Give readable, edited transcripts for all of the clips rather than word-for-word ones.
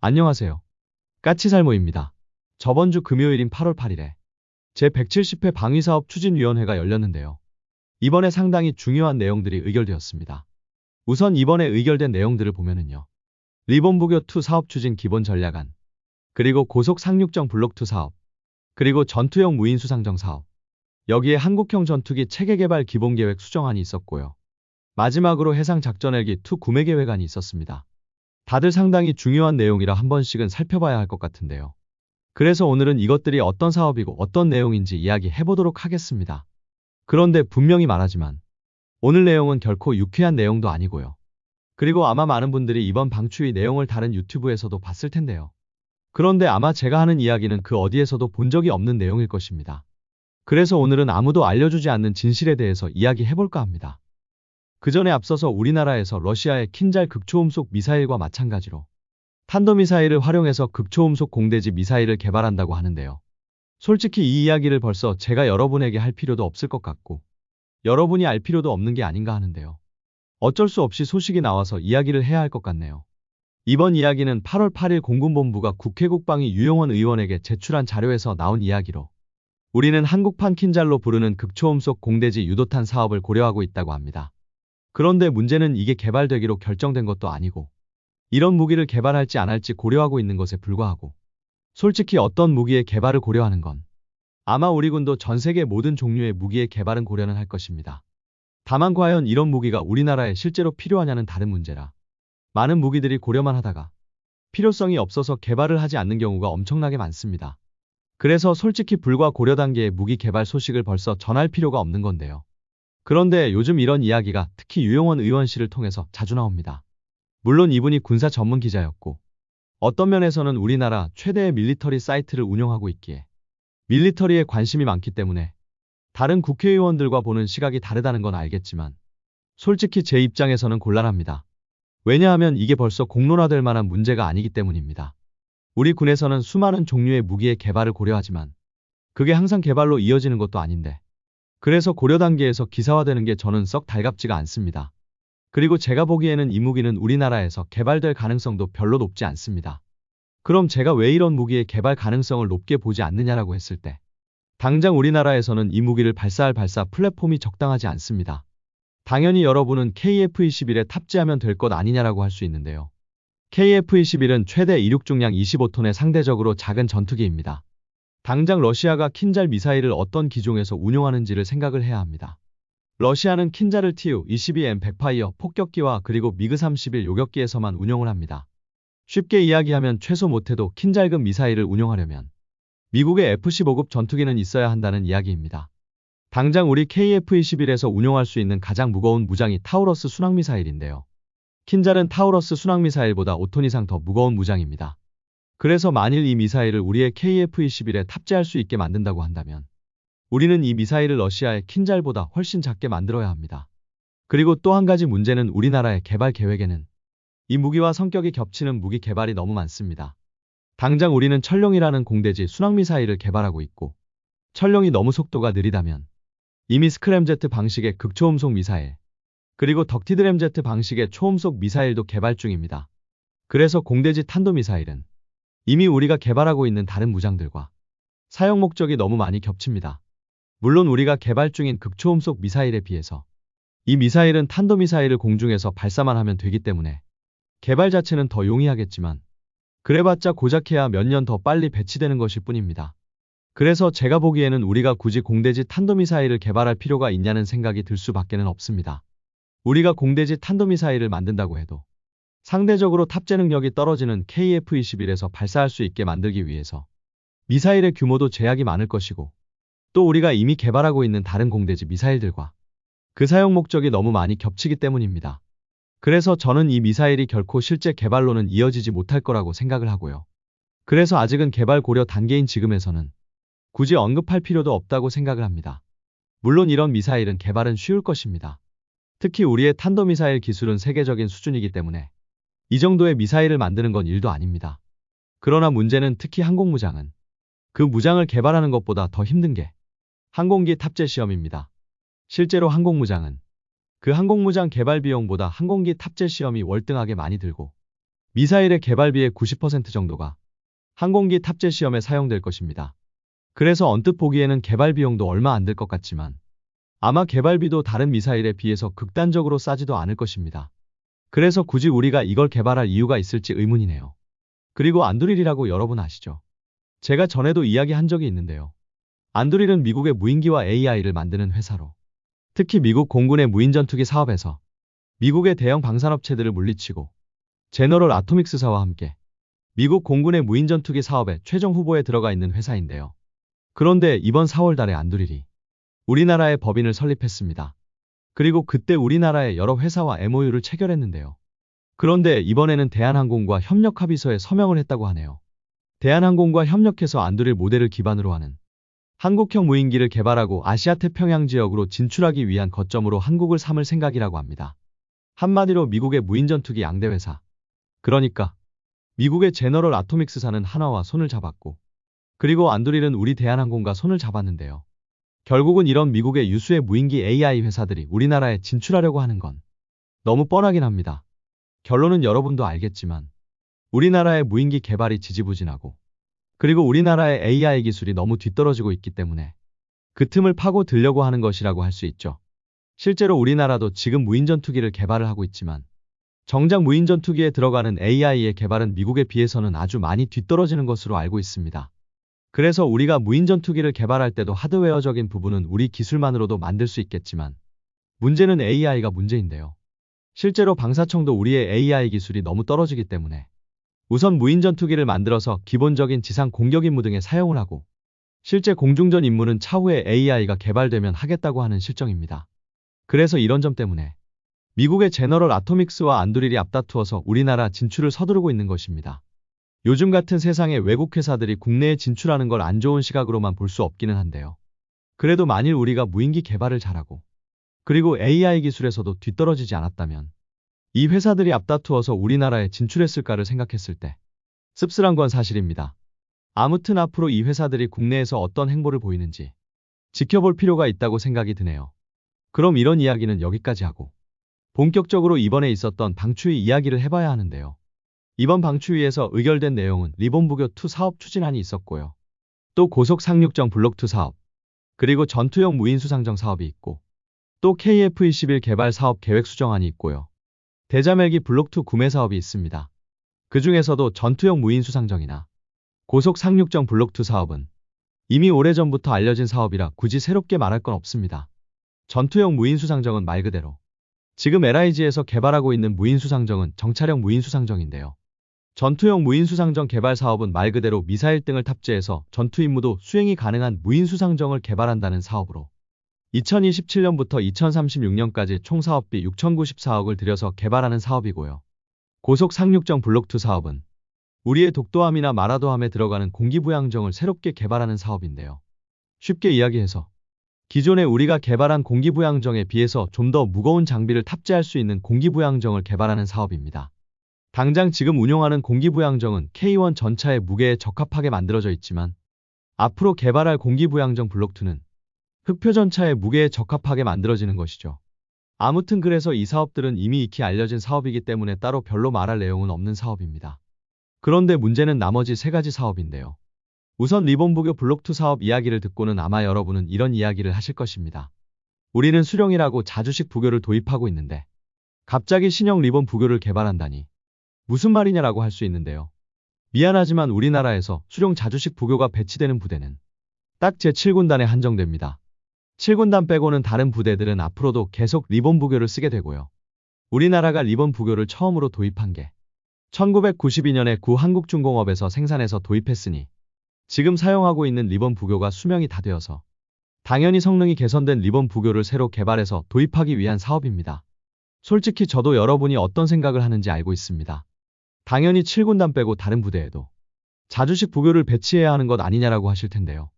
안녕하세요. 까치살모입니다. 저번 주 금요일인 8월 8일에 제170회 방위사업 추진위원회가 열렸는데요. 이번에 상당히 중요한 내용들이 의결되었습니다. 우선 이번에 의결된 내용들을 보면은요. 리본부교2 사업 추진 기본 전략안, 그리고 고속 상륙정 블록2 사업, 그리고 전투형 무인 수상정 사업, 여기에 한국형 전투기 체계 개발 기본계획 수정안이 있었고요. 마지막으로 해상 작전헬기2 구매 계획안이 있었습니다. 다들 상당히 중요한 내용이라 한 번씩은 살펴봐야 할 것 같은데요. 그래서 오늘은 이것들이 어떤 사업이고 어떤 내용인지 이야기해보도록 하겠습니다. 그런데 분명히 말하지만 오늘 내용은 결코 유쾌한 내용도 아니고요. 그리고 아마 많은 분들이 이번 방추위 내용을 다른 유튜브에서도 봤을 텐데요. 그런데 아마 제가 하는 이야기는 그 어디에서도 본 적이 없는 내용일 것입니다. 그래서 오늘은 아무도 알려주지 않는 진실에 대해서 이야기해볼까 합니다. 그 전에 앞서서 우리나라에서 러시아의 킨잘 극초음속 미사일과 마찬가지로 탄도미사일을 활용해서 극초음속 공대지 미사일을 개발한다고 하는데요. 솔직히 이 이야기를 벌써 제가 여러분에게 할 필요도 없을 것 같고 여러분이 알 필요도 없는 게 아닌가 하는데요. 어쩔 수 없이 소식이 나와서 이야기를 해야 할 것 같네요. 이번 이야기는 8월 8일 공군본부가 국회 국방위 유영원 의원에게 제출한 자료에서 나온 이야기로 우리는 한국판 킨잘로 부르는 극초음속 공대지 유도탄 사업을 고려하고 있다고 합니다. 그런데 문제는 이게 개발되기로 결정된 것도 아니고 이런 무기를 개발할지 안 할지 고려하고 있는 것에 불과하고 솔직히 어떤 무기의 개발을 고려하는 건 아마 우리 군도 전 세계 모든 종류의 무기의 개발은 고려는 할 것입니다. 다만 과연 이런 무기가 우리나라에 실제로 필요하냐는 다른 문제라 많은 무기들이 고려만 하다가 필요성이 없어서 개발을 하지 않는 경우가 엄청나게 많습니다. 그래서 솔직히 불과 고려 단계의 무기 개발 소식을 벌써 전할 필요가 없는 건데요. 그런데 요즘 이런 이야기가 특히 유영원 의원실을 통해서 자주 나옵니다. 물론 이분이 군사 전문 기자였고 어떤 면에서는 우리나라 최대의 밀리터리 사이트를 운영하고 있기에 밀리터리에 관심이 많기 때문에 다른 국회의원들과 보는 시각이 다르다는 건 알겠지만 솔직히 제 입장에서는 곤란합니다. 왜냐하면 이게 벌써 공론화될 만한 문제가 아니기 때문입니다. 우리 군에서는 수많은 종류의 무기의 개발을 고려하지만 그게 항상 개발로 이어지는 것도 아닌데 그래서 고려 단계에서 기사화되는 게 저는 썩 달갑지가 않습니다. 그리고 제가 보기에는 이 무기는 우리나라에서 개발될 가능성도 별로 높지 않습니다. 그럼 제가 왜 이런 무기의 개발 가능성을 높게 보지 않느냐라고 했을 때 당장 우리나라에서는 이 무기를 발사할 발사 플랫폼이 적당하지 않습니다. 당연히 여러분은 KF-21에 탑재하면 될 것 아니냐라고 할 수 있는데요. KF-21은 최대 이륙 중량 25톤의 상대적으로 작은 전투기입니다. 당장 러시아가 킨잘 미사일을 어떤 기종에서 운용하는지를 생각을 해야 합니다. 러시아는 킨잘을 TU-22M 백파이어 폭격기와 그리고 미그-31 요격기에서만 운용을 합니다. 쉽게 이야기하면 최소 못해도 킨잘급 미사일을 운용하려면 미국의 F-15급 전투기는 있어야 한다는 이야기입니다. 당장 우리 KF-21에서 운용할 수 있는 가장 무거운 무장이 타우러스 순항미사일인데요. 킨잘은 타우러스 순항미사일보다 5톤 이상 더 무거운 무장입니다. 그래서 만일 이 미사일을 우리의 KF-21에 탑재할 수 있게 만든다고 한다면 우리는 이 미사일을 러시아의 킨잘보다 훨씬 작게 만들어야 합니다. 그리고 또 한 가지 문제는 우리나라의 개발 계획에는 이 무기와 성격이 겹치는 무기 개발이 너무 많습니다. 당장 우리는 철룡이라는 공대지 순항미사일을 개발하고 있고 철룡이 너무 속도가 느리다면 이미 스크램제트 방식의 극초음속 미사일 그리고 덕티드램제트 방식의 초음속 미사일도 개발 중입니다. 그래서 공대지 탄도미사일은 이미 우리가 개발하고 있는 다른 무장들과 사용 목적이 너무 많이 겹칩니다. 물론 우리가 개발 중인 극초음속 미사일에 비해서 이 미사일은 탄도미사일을 공중에서 발사만 하면 되기 때문에 개발 자체는 더 용이하겠지만 그래봤자 고작해야 몇 년 더 빨리 배치되는 것일 뿐입니다. 그래서 제가 보기에는 우리가 굳이 공대지 탄도미사일을 개발할 필요가 있냐는 생각이 들 수밖에는 없습니다. 우리가 공대지 탄도미사일을 만든다고 해도 상대적으로 탑재 능력이 떨어지는 KF-21에서 발사할 수 있게 만들기 위해서 미사일의 규모도 제약이 많을 것이고 또 우리가 이미 개발하고 있는 다른 공대지 미사일들과 그 사용 목적이 너무 많이 겹치기 때문입니다. 그래서 저는 이 미사일이 결코 실제 개발로는 이어지지 못할 거라고 생각을 하고요. 그래서 아직은 개발 고려 단계인 지금에서는 굳이 언급할 필요도 없다고 생각을 합니다. 물론 이런 미사일은 개발은 쉬울 것입니다. 특히 우리의 탄도미사일 기술은 세계적인 수준이기 때문에 이 정도의 미사일을 만드는 건 일도 아닙니다. 그러나 문제는 특히 항공무장은 그 무장을 개발하는 것보다 더 힘든 게 항공기 탑재 시험입니다. 실제로 항공무장은 그 항공무장 개발 비용보다 항공기 탑재 시험이 월등하게 많이 들고 미사일의 개발비의 90% 정도가 항공기 탑재 시험에 사용될 것입니다. 그래서 언뜻 보기에는 개발 비용도 얼마 안 들 것 같지만 아마 개발비도 다른 미사일에 비해서 극단적으로 싸지도 않을 것입니다. 그래서 굳이 우리가 이걸 개발할 이유가 있을지 의문이네요. 그리고 안드릴이라고 여러분 아시죠? 제가 전에도 이야기한 적이 있는데요. 안드릴은 미국의 무인기와 AI를 만드는 회사로 특히 미국 공군의 무인전투기 사업에서 미국의 대형 방산업체들을 물리치고 제너럴 아토믹스사와 함께 미국 공군의 무인전투기 사업에 최종 후보에 들어가 있는 회사인데요. 그런데 이번 4월 달에 안드릴이 우리나라에 법인을 설립했습니다. 그리고 그때 우리나라의 여러 회사와 MOU를 체결했는데요. 그런데 이번에는 대한항공과 협력 합의서에 서명을 했다고 하네요. 대한항공과 협력해서 안드릴 모델을 기반으로 하는 한국형 무인기를 개발하고 아시아 태평양 지역으로 진출하기 위한 거점으로 한국을 삼을 생각이라고 합니다. 한마디로 미국의 무인전투기 양대 회사. 그러니까 미국의 제너럴 아토믹스사는 한화와 손을 잡았고 그리고 안드릴은 우리 대한항공과 손을 잡았는데요. 결국은 이런 미국의 유수의 무인기 AI 회사들이 우리나라에 진출하려고 하는 건 너무 뻔하긴 합니다. 결론은 여러분도 알겠지만 우리나라의 무인기 개발이 지지부진하고 그리고 우리나라의 AI 기술이 너무 뒤떨어지고 있기 때문에 그 틈을 파고 들려고 하는 것이라고 할 수 있죠. 실제로 우리나라도 지금 무인전투기를 개발을 하고 있지만 정작 무인전투기에 들어가는 AI의 개발은 미국에 비해서는 아주 많이 뒤떨어지는 것으로 알고 있습니다. 그래서 우리가 무인전투기를 개발할 때도 하드웨어적인 부분은 우리 기술만으로도 만들 수 있겠지만 문제는 AI가 문제인데요. 실제로 방사청도 우리의 AI 기술이 너무 떨어지기 때문에 우선 무인전투기를 만들어서 기본적인 지상 공격 임무 등에 사용을 하고 실제 공중전 임무는 차후에 AI가 개발되면 하겠다고 하는 실정입니다. 그래서 이런 점 때문에 미국의 제너럴 아토믹스와 안드릴이 앞다투어서 우리나라 진출을 서두르고 있는 것입니다. 요즘 같은 세상에 외국 회사들이 국내에 진출하는 걸 안 좋은 시각으로만 볼 수 없기는 한데요. 그래도 만일 우리가 무인기 개발을 잘하고 그리고 AI 기술에서도 뒤떨어지지 않았다면 이 회사들이 앞다투어서 우리나라에 진출했을까를 생각했을 때 씁쓸한 건 사실입니다. 아무튼 앞으로 이 회사들이 국내에서 어떤 행보를 보이는지 지켜볼 필요가 있다고 생각이 드네요. 그럼 이런 이야기는 여기까지 하고 본격적으로 이번에 있었던 방추위 이야기를 해봐야 하는데요. 이번 방추위에서 의결된 내용은 리본부교2 사업 추진안이 있었고요. 또 고속 상륙정 블록2 사업, 그리고 전투용 무인 수상정 사업이 있고 또 KF-21 개발 사업 계획 수정안이 있고요. 대자멜기 블록2 구매 사업이 있습니다. 그 중에서도 전투용 무인 수상정이나 고속 상륙정 블록2 사업은 이미 오래전부터 알려진 사업이라 굳이 새롭게 말할 건 없습니다. 전투용 무인 수상정은 말 그대로 지금 LIG에서 개발하고 있는 무인 수상정은 정찰형 무인 수상정인데요. 전투용 무인 수상정 개발 사업은 말 그대로 미사일 등을 탑재해서 전투 임무도 수행이 가능한 무인 수상정을 개발한다는 사업으로 2027년부터 2036년까지 총 사업비 6,094억을 들여서 개발하는 사업이고요. 고속 상륙정 블록2 사업은 우리의 독도함이나 마라도함에 들어가는 공기부양정을 새롭게 개발하는 사업인데요. 쉽게 이야기해서 기존에 우리가 개발한 공기부양정에 비해서 좀 더 무거운 장비를 탑재할 수 있는 공기부양정을 개발하는 사업입니다. 당장 지금 운용하는 공기부양정은 K1 전차의 무게에 적합하게 만들어져 있지만 앞으로 개발할 공기부양정 블록2는 흑표전차의 무게에 적합하게 만들어지는 것이죠. 아무튼 그래서 이 사업들은 이미 익히 알려진 사업이기 때문에 따로 별로 말할 내용은 없는 사업입니다. 그런데 문제는 나머지 세 가지 사업인데요. 우선 리본부교 블록2 사업 이야기를 듣고는 아마 여러분은 이런 이야기를 하실 것입니다. 우리는 수령이라고 자주식 부교를 도입하고 있는데 갑자기 신형 리본 부교를 개발한다니 무슨 말이냐라고 할 수 있는데요. 미안하지만 우리나라에서 수령 자주식 부교가 배치되는 부대는 딱 제7군단에 한정됩니다. 7군단 빼고는 다른 부대들은 앞으로도 계속 리본 부교를 쓰게 되고요. 우리나라가 리본 부교를 처음으로 도입한 게 1992년에 구 한국중공업에서 생산해서 도입했으니 지금 사용하고 있는 리본 부교가 수명이 다 되어서 당연히 성능이 개선된 리본 부교를 새로 개발해서 도입하기 위한 사업입니다. 솔직히 저도 여러분이 어떤 생각을 하는지 알고 있습니다. 당연히 7군단 빼고 다른 부대에도 자주식 부교를 배치해야 하는 것 아니냐라고 하실 텐데요.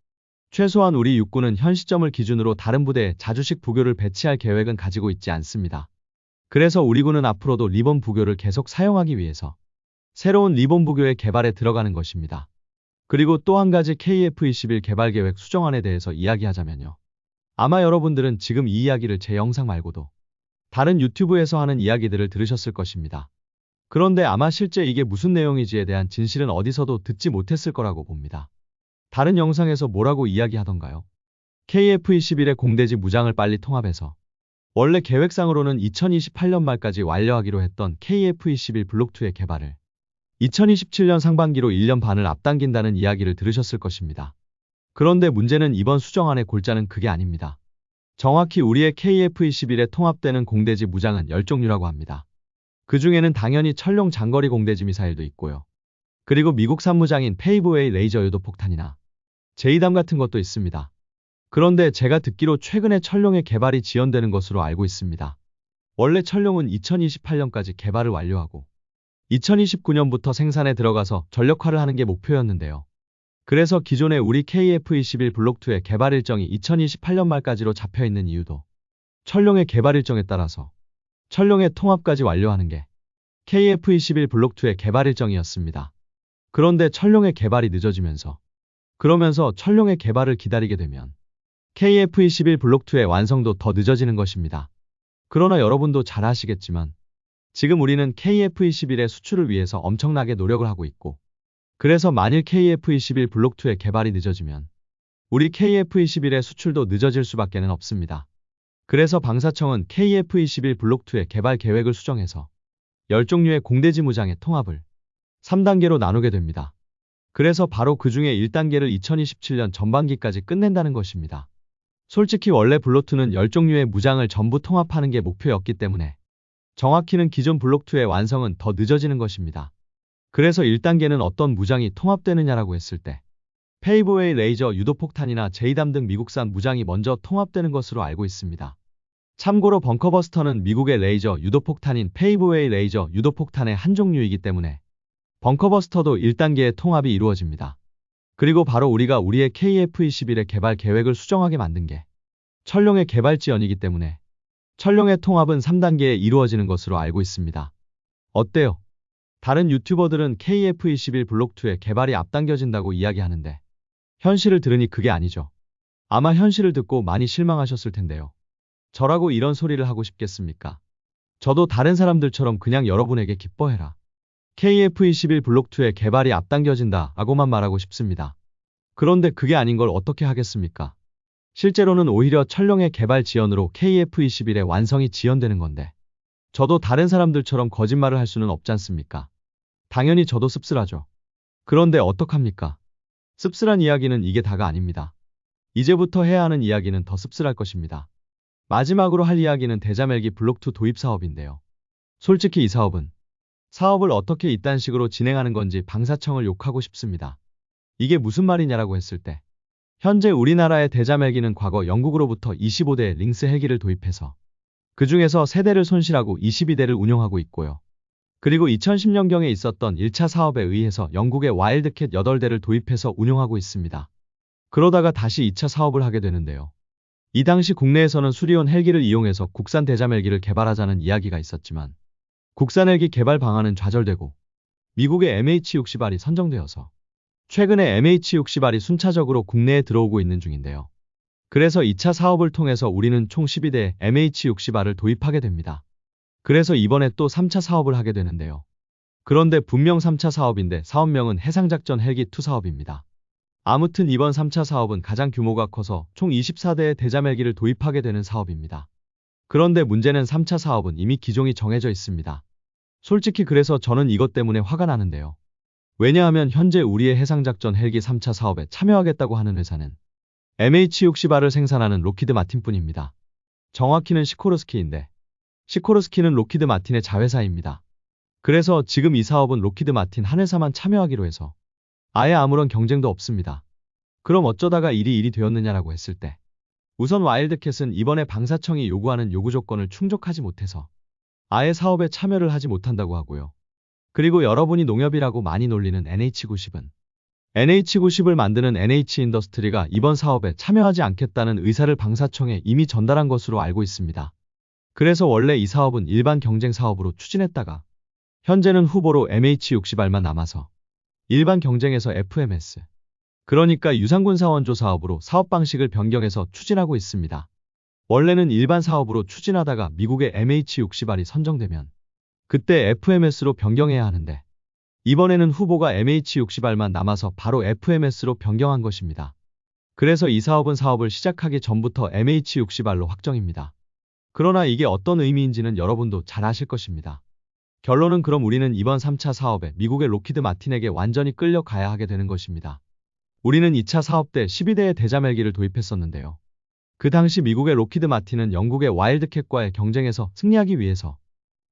최소한 우리 육군은 현 시점을 기준으로 다른 부대에 자주식 부교를 배치할 계획은 가지고 있지 않습니다. 그래서 우리 군은 앞으로도 리본 부교를 계속 사용하기 위해서 새로운 리본 부교의 개발에 들어가는 것입니다. 그리고 또 한 가지 KF-21 개발 계획 수정안에 대해서 이야기하자면요. 아마 여러분들은 지금 이 이야기를 제 영상 말고도 다른 유튜브에서 하는 이야기들을 들으셨을 것입니다. 그런데 아마 실제 이게 무슨 내용이지에 대한 진실은 어디서도 듣지 못했을 거라고 봅니다. 다른 영상에서 뭐라고 이야기하던가요? KF-21의 공대지 무장을 빨리 통합해서 원래 계획상으로는 2028년 말까지 완료하기로 했던 KF-21 블록2의 개발을 2027년 상반기로 1년 반을 앞당긴다는 이야기를 들으셨을 것입니다. 그런데 문제는 이번 수정안의 골자는 그게 아닙니다. 정확히 우리의 KF-21에 통합되는 공대지 무장은 10종류라고 합니다. 그 중에는 당연히 철룡 장거리 공대지 미사일도 있고요. 그리고 미국산 무장인 페이브웨이 레이저 유도 폭탄이나 제이담 같은 것도 있습니다. 그런데 제가 듣기로 최근에 철룡의 개발이 지연되는 것으로 알고 있습니다. 원래 철룡은 2028년까지 개발을 완료하고 2029년부터 생산에 들어가서 전력화를 하는 게 목표였는데요. 그래서 기존의 우리 KF-21 블록2의 개발 일정이 2028년 말까지로 잡혀있는 이유도 철룡의 개발 일정에 따라서 철룡의 통합까지 완료하는 게 KF-21 블록2의 개발 일정이었습니다. 그런데 철룡의 개발이 늦어지면서 그러면서 철룡의 개발을 기다리게 되면 KF-21 블록2의 완성도 더 늦어지는 것입니다. 그러나 여러분도 잘 아시겠지만 지금 우리는 KF-21의 수출을 위해서 엄청나게 노력을 하고 있고 그래서 만일 KF-21 블록2의 개발이 늦어지면 우리 KF-21의 수출도 늦어질 수밖에 없습니다. 그래서 방사청은 KF-21 블록2의 개발 계획을 수정해서 10종류의 공대지 무장의 통합을 3단계로 나누게 됩니다. 그래서 바로 그 중에 1단계를 2027년 전반기까지 끝낸다는 것입니다. 솔직히 원래 블록2는 10종류의 무장을 전부 통합하는 게 목표였기 때문에 정확히는 기존 블록2의 완성은 더 늦어지는 것입니다. 그래서 1단계는 어떤 무장이 통합되느냐라고 했을 때 페이브웨이 레이저 유도폭탄이나 제이담 등 미국산 무장이 먼저 통합되는 것으로 알고 있습니다. 참고로 벙커버스터는 미국의 레이저 유도폭탄인 페이브웨이 레이저 유도폭탄의 한 종류이기 때문에 벙커버스터도 1단계의 통합이 이루어집니다. 그리고 바로 우리가 우리의 KF-21의 개발 계획을 수정하게 만든 게 철룡의 개발 지연이기 때문에 철룡의 통합은 3단계에 이루어지는 것으로 알고 있습니다. 어때요? 다른 유튜버들은 KF-21 블록2의 개발이 앞당겨진다고 이야기하는데 현실을 들으니 그게 아니죠. 아마 현실을 듣고 많이 실망하셨을 텐데요. 저라고 이런 소리를 하고 싶겠습니까? 저도 다른 사람들처럼 그냥 여러분에게 기뻐해라. KF-21 블록2의 개발이 앞당겨진다 라고만 말하고 싶습니다. 그런데 그게 아닌 걸 어떻게 하겠습니까? 실제로는 오히려 철룡의 개발 지연으로 KF-21의 완성이 지연되는 건데 저도 다른 사람들처럼 거짓말을 할 수는 없지 않습니까? 당연히 저도 씁쓸하죠. 그런데 어떡합니까? 씁쓸한 이야기는 이게 다가 아닙니다. 이제부터 해야 하는 이야기는 더 씁쓸할 것입니다. 마지막으로 할 이야기는 대자멜기 블록2 도입 사업인데요. 솔직히 이 사업을 어떻게 이딴 식으로 진행하는 건지 방사청을 욕하고 싶습니다. 이게 무슨 말이냐라고 했을 때 현재 우리나라의 대자멜기는 과거 영국으로부터 25대의 링스 헬기를 도입해서 그 중에서 3대를 손실하고 22대를 운용하고 있고요. 그리고 2010년경에 있었던 1차 사업에 의해서 영국의 와일드캣 8대를 도입해서 운용하고 있습니다. 그러다가 다시 2차 사업을 하게 되는데요. 이 당시 국내에서는 수리온 헬기를 이용해서 국산 대자멜기를 개발하자는 이야기가 있었지만 국산 헬기 개발 방안은 좌절되고 미국의 MH-60R이 선정되어서 최근에 MH-60R이 순차적으로 국내에 들어오고 있는 중인데요. 그래서 2차 사업을 통해서 우리는 총 12대 MH-60R을 도입하게 됩니다. 그래서 이번에 또 3차 사업을 하게 되는데요. 그런데 분명 3차 사업인데 사업명은 해상작전 헬기2 사업입니다. 아무튼 이번 3차 사업은 가장 규모가 커서 총 24대의 대자멜기를 도입하게 되는 사업입니다. 그런데 문제는 3차 사업은 이미 기종이 정해져 있습니다. 솔직히 그래서 저는 이것 때문에 화가 나는데요. 왜냐하면 현재 우리의 해상작전 헬기 3차 사업에 참여하겠다고 하는 회사는 MH-60R을 생산하는 로키드 마틴뿐입니다. 정확히는 시코르스키인데 시코르스키는 로키드 마틴의 자회사입니다. 그래서 지금 이 사업은 로키드 마틴 한 회사만 참여하기로 해서 아예 아무런 경쟁도 없습니다. 그럼 어쩌다가 일이 되었느냐라고 했을 때 우선 와일드캣은 이번에 방사청이 요구하는 요구 조건을 충족하지 못해서 아예 사업에 참여를 하지 못한다고 하고요. 그리고 여러분이 농협이라고 많이 놀리는 NH90을 만드는 NH인더스트리가 이번 사업에 참여하지 않겠다는 의사를 방사청에 이미 전달한 것으로 알고 있습니다. 그래서 원래 이 사업은 일반 경쟁 사업으로 추진했다가 현재는 후보로 MH-60R만 남아서 일반 경쟁에서 FMS, 그러니까 유상군사원조 사업으로 사업 방식을 변경해서 추진하고 있습니다. 원래는 일반 사업으로 추진하다가 미국의 MH-60R이 선정되면 그때 FMS로 변경해야 하는데 이번에는 후보가 MH60R만 남아서 바로 FMS로 변경한 것입니다. 그래서 이 사업은 사업을 시작하기 전부터 MH60R로 확정입니다. 그러나 이게 어떤 의미인지는 여러분도 잘 아실 것입니다. 결론은 그럼 우리는 이번 3차 사업에 미국의 록히드 마틴에게 완전히 끌려가야 하게 되는 것입니다. 우리는 2차 사업 때 12대의 대자멜기를 도입했었는데요. 그 당시 미국의 록히드 마틴은 영국의 와일드캣과의 경쟁에서 승리하기 위해서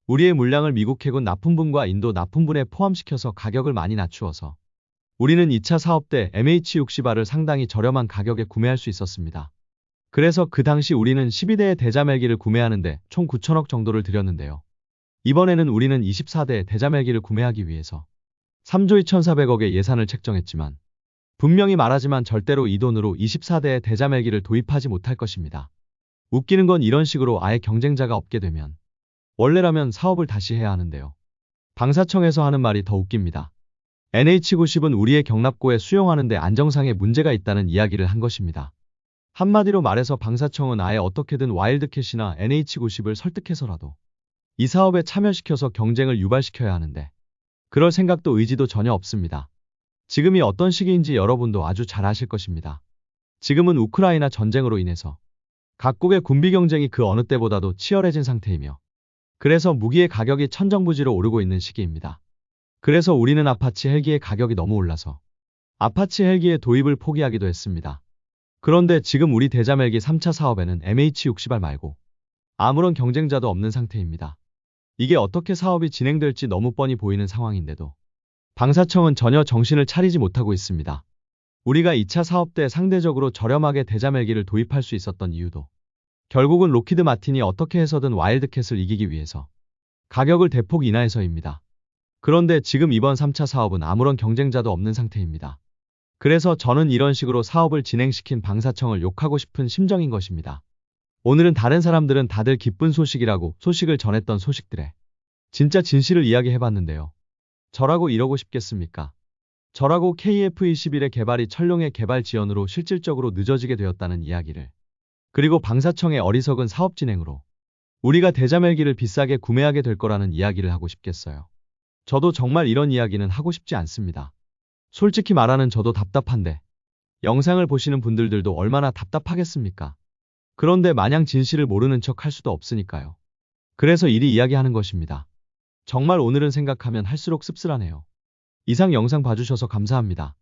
우리의 물량을 미국 해군 납품분과 인도 납품분에 포함시켜서 가격을 많이 낮추어서 우리는 2차 사업 때 MH60R을 상당히 저렴한 가격에 구매할 수 있었습니다. 그래서 그 당시 우리는 12대의 대자멜기를 구매하는데 총 9천억 정도를 들였는데요. 이번에는 우리는 24대의 대자멜기를 구매하기 위해서 3조 2,400억의 예산을 책정했지만 분명히 말하지만 절대로 이 돈으로 24대의 대자멜기를 도입하지 못할 것입니다. 웃기는 건 이런 식으로 아예 경쟁자가 없게 되면 원래라면 사업을 다시 해야 하는데요. 방사청에서 하는 말이 더 웃깁니다. NH90은 우리의 경납고에 수용하는데 안정상의 문제가 있다는 이야기를 한 것입니다. 한마디로 말해서 방사청은 아예 어떻게든 와일드캣이나 NH90을 설득해서라도 이 사업에 참여시켜서 경쟁을 유발시켜야 하는데 그럴 생각도 의지도 전혀 없습니다. 지금이 어떤 시기인지 여러분도 아주 잘 아실 것입니다. 지금은 우크라이나 전쟁으로 인해서 각국의 군비 경쟁이 그 어느 때보다도 치열해진 상태이며 그래서 무기의 가격이 천정부지로 오르고 있는 시기입니다. 그래서 우리는 아파치 헬기의 가격이 너무 올라서 아파치 헬기의 도입을 포기하기도 했습니다. 그런데 지금 우리 대자멜기 3차 사업에는 MH60R 말고 아무런 경쟁자도 없는 상태입니다. 이게 어떻게 사업이 진행될지 너무 뻔히 보이는 상황인데도 방사청은 전혀 정신을 차리지 못하고 있습니다. 우리가 2차 사업 때 상대적으로 저렴하게 대자멜기를 도입할 수 있었던 이유도 결국은 록히드 마틴이 어떻게 해서든 와일드캣을 이기기 위해서 가격을 대폭 인하해서입니다. 그런데 지금 이번 3차 사업은 아무런 경쟁자도 없는 상태입니다. 그래서 저는 이런 식으로 사업을 진행시킨 방사청을 욕하고 싶은 심정인 것입니다. 오늘은 다른 사람들은 다들 기쁜 소식이라고 소식을 전했던 소식들에 진짜 진실을 이야기해봤는데요. 저라고 이러고 싶겠습니까? 저라고 KF-21의 개발이 철룡의 개발 지연으로 실질적으로 늦어지게 되었다는 이야기를 그리고 방사청의 어리석은 사업 진행으로 우리가 대자멜기를 비싸게 구매하게 될 거라는 이야기를 하고 싶겠어요. 저도 정말 이런 이야기는 하고 싶지 않습니다. 솔직히 말하는 저도 답답한데 영상을 보시는 분들도 얼마나 답답하겠습니까? 그런데 마냥 진실을 모르는 척 할 수도 없으니까요. 그래서 이리 이야기하는 것입니다. 정말 오늘은 생각하면 할수록 씁쓸하네요. 이상 영상 봐주셔서 감사합니다.